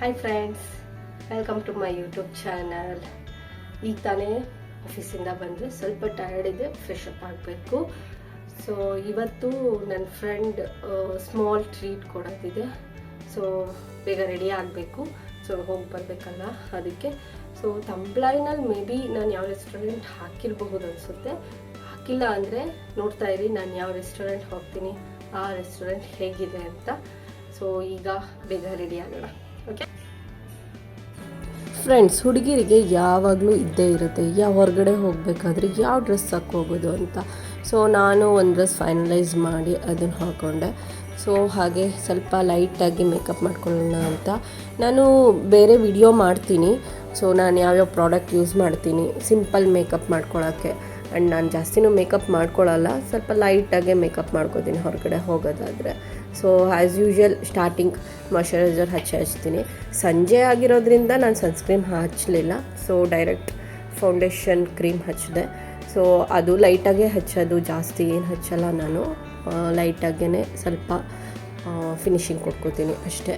Hi friends, welcome to my YouTube channel. ಈಗ ತಾನೇ ಆಫೀಸಿಂದ ಬಂದರೆ ಸ್ವಲ್ಪ ಟಯರ್ಡ್ ಇದೆ, ಫ್ರೆಶ್ ಅಪ್ ಆಗಬೇಕು. ಸೊ ಇವತ್ತು ನನ್ನ ಫ್ರೆಂಡ್ ಸ್ಮಾಲ್ ಟ್ರೀಟ್ ಕೊಡೋದಿದೆ. ಸೊ ಬೇಗ ರೆಡಿ ಆಗಬೇಕು. ಸೊ ಹೋಗಿ ಬರಬೇಕಲ್ಲ, ಅದಕ್ಕೆ. ಸೊ ತಂಬ್ಲೈನಲ್ಲಿ ಮೇ ಬಿ ನಾನು ಯಾವ ರೆಸ್ಟೋರೆಂಟ್ ಹಾಕಿರಬಹುದು ಅನಿಸುತ್ತೆ. ಹಾಕಿಲ್ಲ ಅಂದರೆ ನೋಡ್ತಾ ಇರಿ ನಾನು ಯಾವ ರೆಸ್ಟೋರೆಂಟ್ ಹೋಗ್ತೀನಿ, ಆ ರೆಸ್ಟೋರೆಂಟ್ ಹೇಗಿದೆ ಅಂತ. ಸೊ ಈಗ ಬೇಗ ರೆಡಿ ಆಗೋಣ. ಓಕೆ ಫ್ರೆಂಡ್ಸ್, ಹುಡುಗಿರಿಗೆ ಯಾವಾಗಲೂ ಇದ್ದೇ ಇರುತ್ತೆ, ಹೊರಗಡೆ ಹೋಗಬೇಕಾದ್ರೆ ಯಾವ ಡ್ರೆಸ್ ಹಾಕೋಗೋದು ಅಂತ. ಸೊ ನಾನು ಒಂದು ಡ್ರೆಸ್ ಫೈನಲೈಸ್ ಮಾಡಿ ಅದನ್ನು ಹಾಕ್ಕೊಂಡೆ. ಸೊ ಹಾಗೆ ಸ್ವಲ್ಪ ಲೈಟಾಗಿ ಮೇಕಪ್ ಮಾಡ್ಕೊಳ್ಳೋಣ ಅಂತ. ನಾನು ಬೇರೆ ವಿಡಿಯೋ ಮಾಡ್ತೀನಿ. ಸೊ ನಾನು ಯಾವ್ಯಾವ ಪ್ರಾಡಕ್ಟ್ ಯೂಸ್ ಮಾಡ್ತೀನಿ ಸಿಂಪಲ್ ಮೇಕಪ್ ಮಾಡ್ಕೊಳ್ಳೋಕ್ಕೆ. ಆ್ಯಂಡ್ ನಾನು ಜಾಸ್ತಿನೂ ಮೇಕಪ್ ಮಾಡ್ಕೊಳ್ಳಲ್ಲ, ಸ್ವಲ್ಪ ಲೈಟಾಗೆ ಮೇಕಪ್ ಮಾಡ್ಕೋತೀನಿ ಹೊರಗಡೆ ಹೋಗೋದಾದರೆ. So as usual starting moisturiser ಹಚ್ತೀನಿ. ಸಂಜೆ ಆಗಿರೋದ್ರಿಂದ ನಾನು ಸನ್ಸ್ಕ್ರೀನ್ ಹಚ್ಚಲಿಲ್ಲ. ಸೊ ಡೈರೆಕ್ಟ್ ಫೌಂಡೇಶನ್ ಕ್ರೀಮ್ ಹಚ್ಚಿದೆ. ಸೊ ಅದು ಲೈಟಾಗೆ ಹಚ್ಚೋದು, ಜಾಸ್ತಿ ಏನು ಹಚ್ಚಲ್ಲ ನಾನು. ಲೈಟಾಗೇ ಸ್ವಲ್ಪ ಫಿನಿಶಿಂಗ್ ಕೊಟ್ಕೋತೀನಿ ಅಷ್ಟೇ.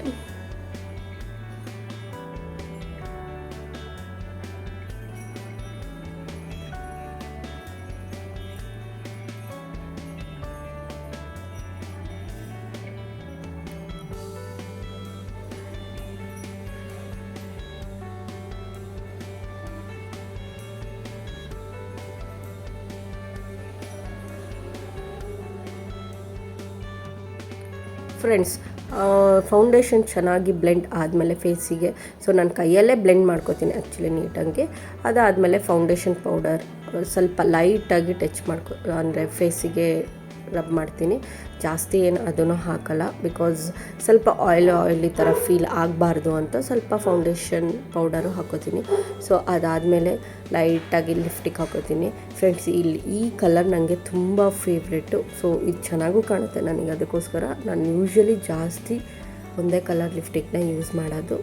ಫ್ರೆಂಡ್ಸ್, ಫೌಂಡೇಶನ್ ಚೆನ್ನಾಗಿ ಬ್ಲೆಂಡ್ ಆದಮೇಲೆ ಫೇಸಿಗೆ, ಸೊ ನಾನು ಕೈಯಲ್ಲೇ ಬ್ಲೆಂಡ್ ಮಾಡ್ಕೋತೀನಿ ಆ್ಯಕ್ಚುಲಿ ನೀಟಾಗಿ. ಅದಾದಮೇಲೆ ಫೌಂಡೇಶನ್ ಪೌಡರ್ ಸ್ವಲ್ಪ ಲೈಟಾಗಿ ಟಚ್ ಅಂದರೆ ಫೇಸಿಗೆ ರಬ್ ಮಾಡ್ತೀನಿ. ಜಾಸ್ತಿ ಏನು ಅದನ್ನು ಹಾಕಲ್ಲ, ಬಿಕಾಸ್ ಸ್ವಲ್ಪ ಆಯಿಲಿ ಥರ ಫೀಲ್ ಆಗಬಾರ್ದು ಅಂತ ಸ್ವಲ್ಪ ಫೌಂಡೇಶನ್ ಪೌಡರು ಹಾಕೋತೀನಿ. ಸೊ ಅದಾದಮೇಲೆ ಲೈಟಾಗಿ ಲಿಪ್ಸ್ಟಿಕ್ ಹಾಕೋತೀನಿ. ಫ್ರೆಂಡ್ಸ್, ಈ ಕಲರ್ ನನಗೆ ತುಂಬ ಫೇವ್ರೆಟು. ಸೊ ಇದು ಚೆನ್ನಾಗೂ ಕಾಣುತ್ತೆ ನನಗೆ, ಅದಕ್ಕೋಸ್ಕರ ನಾನು ಯೂಶ್ವಲಿ ಜಾಸ್ತಿ ಒಂದೇ ಕಲರ್ ಲಿಪ್ಸ್ಟಿಕ್ನ ಯೂಸ್ ಮಾಡೋದು.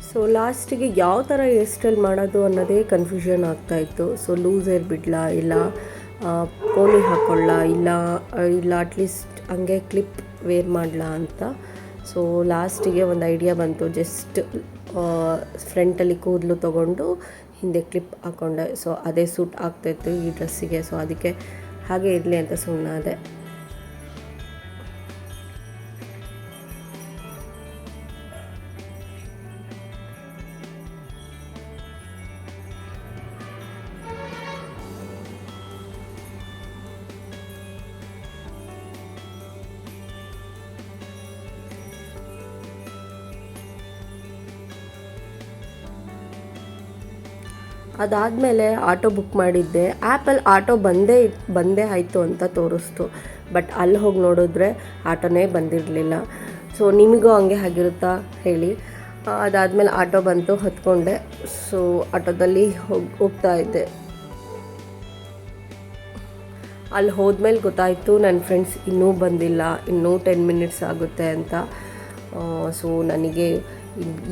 ಸೊ ಲಾಸ್ಟಿಗೆ ಯಾವ ಥರ ಹೇರ್ ಸ್ಟೈಲ್ ಮಾಡೋದು ಅನ್ನೋದೇ ಕನ್ಫ್ಯೂಷನ್ ಆಗ್ತಾಯಿತ್ತು. ಸೊ ಲೂಸ್ ಹೇರ್ ಬಿಡಲಾ, ಇಲ್ಲ ಪೋನಿ ಹಾಕ್ಕೊಳ್ಳ, ಇಲ್ಲ ಅಟ್ಲೀಸ್ಟ್ ಹಂಗೆ ಕ್ಲಿಪ್ ವೇರ್ ಮಾಡಲಾ ಅಂತ. ಸೊ ಲಾಸ್ಟಿಗೆ ಒಂದು ಐಡಿಯಾ ಬಂತು. ಜಸ್ಟ್ ಫ್ರಂಟಲ್ಲಿ ಕೂದಲು ತೊಗೊಂಡು ಹಿಂದೆ ಕ್ಲಿಪ್ ಹಾಕ್ಕೊಂಡೆ. ಸೊ ಅದೇ ಸೂಟ್ ಆಗ್ತಾಯಿತ್ತು ಈ ಡ್ರೆಸ್ಸಿಗೆ. ಸೊ ಅದಕ್ಕೆ ಹಾಗೆ ಇರಲಿ ಅಂತ ಸುಮ್ಮನಾದೆ. ಅದಾದಮೇಲೆ ಆಟೋ ಬುಕ್ ಮಾಡಿದ್ದೆ. ಆ್ಯಪಲ್ಲಿ ಆಟೋ ಬಂದೇ ಆಯಿತು ಅಂತ ತೋರಿಸ್ತು, ಬಟ್ ಅಲ್ಲಿ ಹೋಗಿ ನೋಡಿದ್ರೆ ಆಟೋನೇ ಬಂದಿರಲಿಲ್ಲ. ಸೊ ನಿಮಗೂ ಹಂಗೆ ಆಗಿರುತ್ತಾ ಹೇಳಿ. ಅದಾದಮೇಲೆ ಆಟೋ ಬಂತು, ಹತ್ಕೊಂಡೆ. ಸೊ ಆಟೋದಲ್ಲಿ ಹೋಗ್ತಾ ಇದ್ದೆ. ಅಲ್ಲಿ ಹೋದ್ಮೇಲೆ ಗೊತ್ತಾಯಿತು ನನ್ನ ಫ್ರೆಂಡ್ಸ್ ಇನ್ನೂ ಬಂದಿಲ್ಲ, ಇನ್ನೂ 10 ಮಿನಿಟ್ಸ್ ಆಗುತ್ತೆ ಅಂತ. ಸೊ ನನಗೆ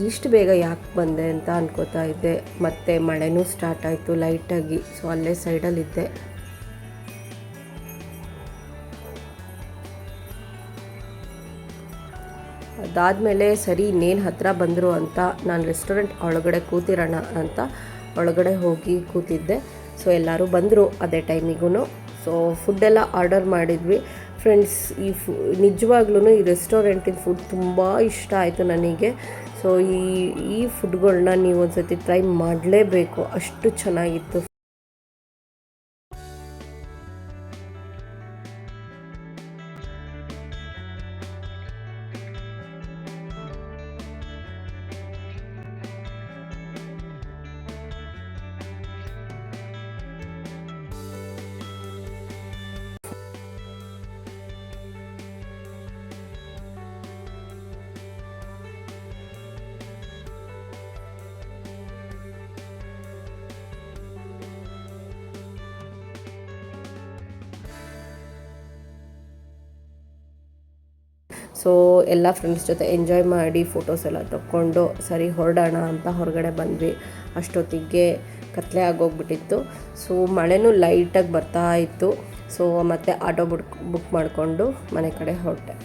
ಇಷ್ಟು ಬೇಗ ಯಾಕೆ ಬಂದೆ ಅಂತ ಅನ್ಕೋತಾ ಇದ್ದೆ. ಮತ್ತು ಮಳೆನೂ ಸ್ಟಾರ್ಟ್ ಆಯಿತು ಲೈಟಾಗಿ. ಸೊ ಅಲ್ಲೇ ಸೈಡಲ್ಲಿದ್ದೆ. ಅದಾದಮೇಲೆ ಸರಿ ಇನ್ನೇನು ಹತ್ತಿರ ಬಂದರು ಅಂತ ನಾನು ರೆಸ್ಟೋರೆಂಟ್ ಒಳಗಡೆ ಕೂತಿರೋಣ ಅಂತ ಒಳಗಡೆ ಹೋಗಿ ಕೂತಿದ್ದೆ. ಸೊ ಎಲ್ಲರೂ ಬಂದರು ಅದೇ ಟೈಮಿಗೂ. ಸೊ ಫುಡ್ಡೆಲ್ಲ ಆರ್ಡರ್ ಮಾಡಿದ್ವಿ. ಫ್ರೆಂಡ್ಸ್, ನಿಜವಾಗ್ಲೂ ಈ ರೆಸ್ಟೋರೆಂಟಿನ ಫುಡ್ ತುಂಬ ಇಷ್ಟ ಆಯಿತು ನನಗೆ. ಸೊ ಸೊ ಈ ಫುಡ್ಗಳನ್ನ ನೀವು ಒಂದ್ಸತಿ ಟ್ರೈ ಮಾಡಲೇಬೇಕು, ಅಷ್ಟು ಚೆನ್ನಾಗಿತ್ತು. ಸೊ ಎಲ್ಲ ಫ್ರೆಂಡ್ಸ್ ಜೊತೆ ಎಂಜಾಯ್ ಮಾಡಿ ಫೋಟೋಸ್ ಎಲ್ಲ ತಕ್ಕೊಂಡು ಸರಿ ಹೊರಡೋಣ ಅಂತ ಹೊರಗಡೆ ಬಂದ್ವಿ. ಅಷ್ಟೊತ್ತಿಗೆ ಕತ್ಲೆ ಆಗೋಗ್ಬಿಟ್ಟಿತ್ತು. ಸೊ ಮಳೆನೂ ಲೈಟಾಗಿ ಬರ್ತಾ ಇತ್ತು. ಸೊ ಮತ್ತೆ ಆಟೋ ಬುಕ್ ಮಾಡಿಕೊಂಡು ಮನೆ ಕಡೆ ಹೊರಟೆ.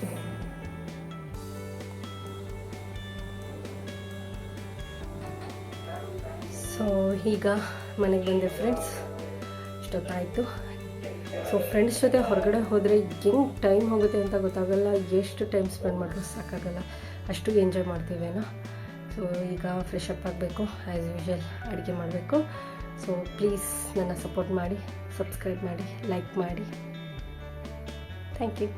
ಸೊ ಈಗ ಮನೆಗೆ ಬಂದೆ ಫ್ರೆಂಡ್ಸ್, ಇಷ್ಟೊತ್ತಾಯಿತು. ಸೊ ಫ್ರೆಂಡ್ಸ್ ಜೊತೆ ಹೊರಗಡೆ ಹೋದರೆ ಹೆಂಗೆ ಟೈಮ್ ಹೋಗುತ್ತೆ ಅಂತ ಗೊತ್ತಾಗಲ್ಲ, ಎಷ್ಟು ಟೈಮ್ ಸ್ಪೆಂಡ್ ಮಾಡಿದ್ರು ಸಾಕಾಗಲ್ಲ, ಅಷ್ಟು ಎಂಜಾಯ್ ಮಾಡ್ತೀವೇನೋ. ಸೊ ಈಗ ಫ್ರೆಶ್ ಅಪ್ ಆಗಬೇಕು, ಆ್ಯಸ್ ಯೂಶ್ವಲ್ ಅಡುಗೆ ಮಾಡಬೇಕು. ಸೊ ಪ್ಲೀಸ್ ನನ್ನ ಸಪೋರ್ಟ್ ಮಾಡಿ, ಸಬ್ಸ್ಕ್ರೈಬ್ ಮಾಡಿ, ಲೈಕ್ ಮಾಡಿ. Thank you.